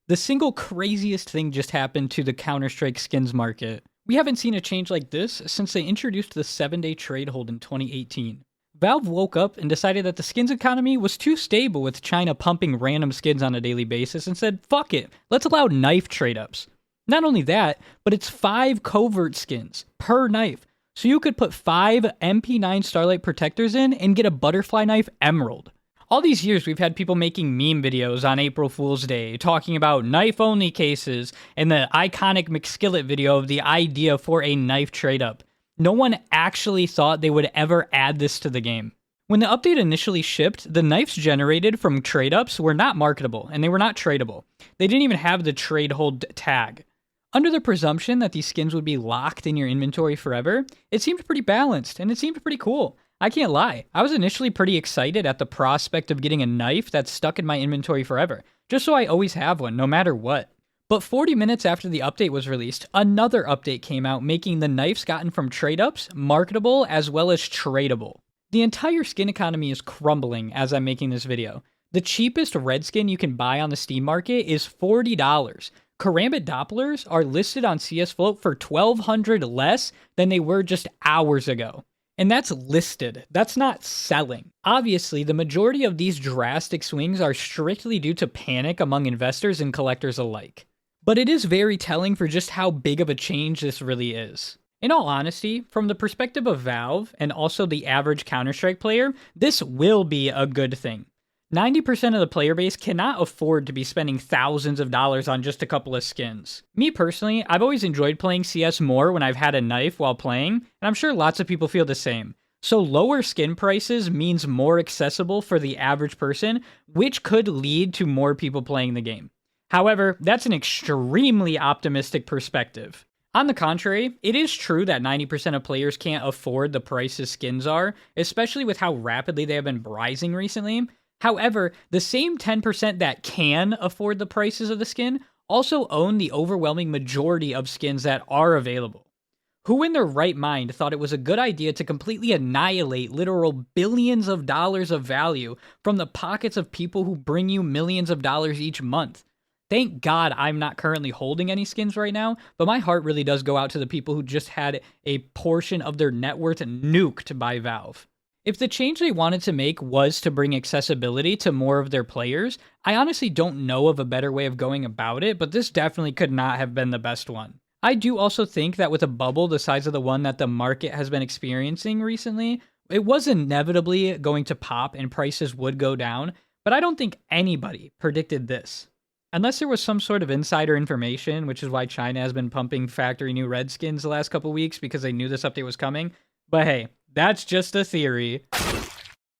The single craziest thing just happened to the Counter-Strike skins market. We haven't seen a change like this since they introduced the 7-day trade hold in 2018. Valve woke up and decided that the skins economy was too stable with China pumping random skins on a daily basis and said, fuck it, let's allow knife trade-ups. Not only that, but it's 5 covert skins per knife. So you could put 5 MP9 Starlight protectors in and get a butterfly knife emerald. All these years, we've had people making meme videos on April Fool's Day talking about knife-only cases and the iconic McSkillet video of the idea for a knife trade-up. No one actually thought they would ever add this to the game. When the update initially shipped, the knives generated from trade-ups were not marketable, and they were not tradable. They didn't even have the trade hold tag. Under the presumption that these skins would be locked in your inventory forever, it seemed pretty balanced, and it seemed pretty cool. I can't lie, I was initially pretty excited at the prospect of getting a knife that's stuck in my inventory forever, just so I always have one, no matter what. But 40 minutes after the update was released, another update came out making the knives gotten from trade-ups marketable as well as tradable. The entire skin economy is crumbling as I'm making this video. The cheapest red skin you can buy on the Steam market is $40. Karambit Dopplers are listed on CS Float for $1,200 less than they were just hours ago. And that's listed, that's not selling. Obviously, the majority of these drastic swings are strictly due to panic among investors and collectors alike. But it is very telling for just how big of a change this really is. In all honesty, from the perspective of Valve and also the average Counter-Strike player, this will be a good thing. 90% of the player base cannot afford to be spending thousands of dollars on just a couple of skins. Me personally, I've always enjoyed playing CS more when I've had a knife while playing, and I'm sure lots of people feel the same. So lower skin prices means more accessible for the average person, which could lead to more people playing the game. However, that's an extremely optimistic perspective. On the contrary, it is true that 90% of players can't afford the prices skins are, especially with how rapidly they have been rising recently. However, the same 10% that can afford the prices of the skin also own the overwhelming majority of skins that are available. Who in their right mind thought it was a good idea to completely annihilate literal billions of dollars of value from the pockets of people who bring you millions of dollars each month? Thank God I'm not currently holding any skins right now, but my heart really does go out to the people who just had a portion of their net worth nuked by Valve. If the change they wanted to make was to bring accessibility to more of their players, I honestly don't know of a better way of going about it, but this definitely could not have been the best one. I do also think that with a bubble the size of the one that the market has been experiencing recently, it was inevitably going to pop and prices would go down, but I don't think anybody predicted this. Unless there was some sort of insider information, which is why China has been pumping factory new red skins the last couple weeks because they knew this update was coming. But hey, that's just a theory.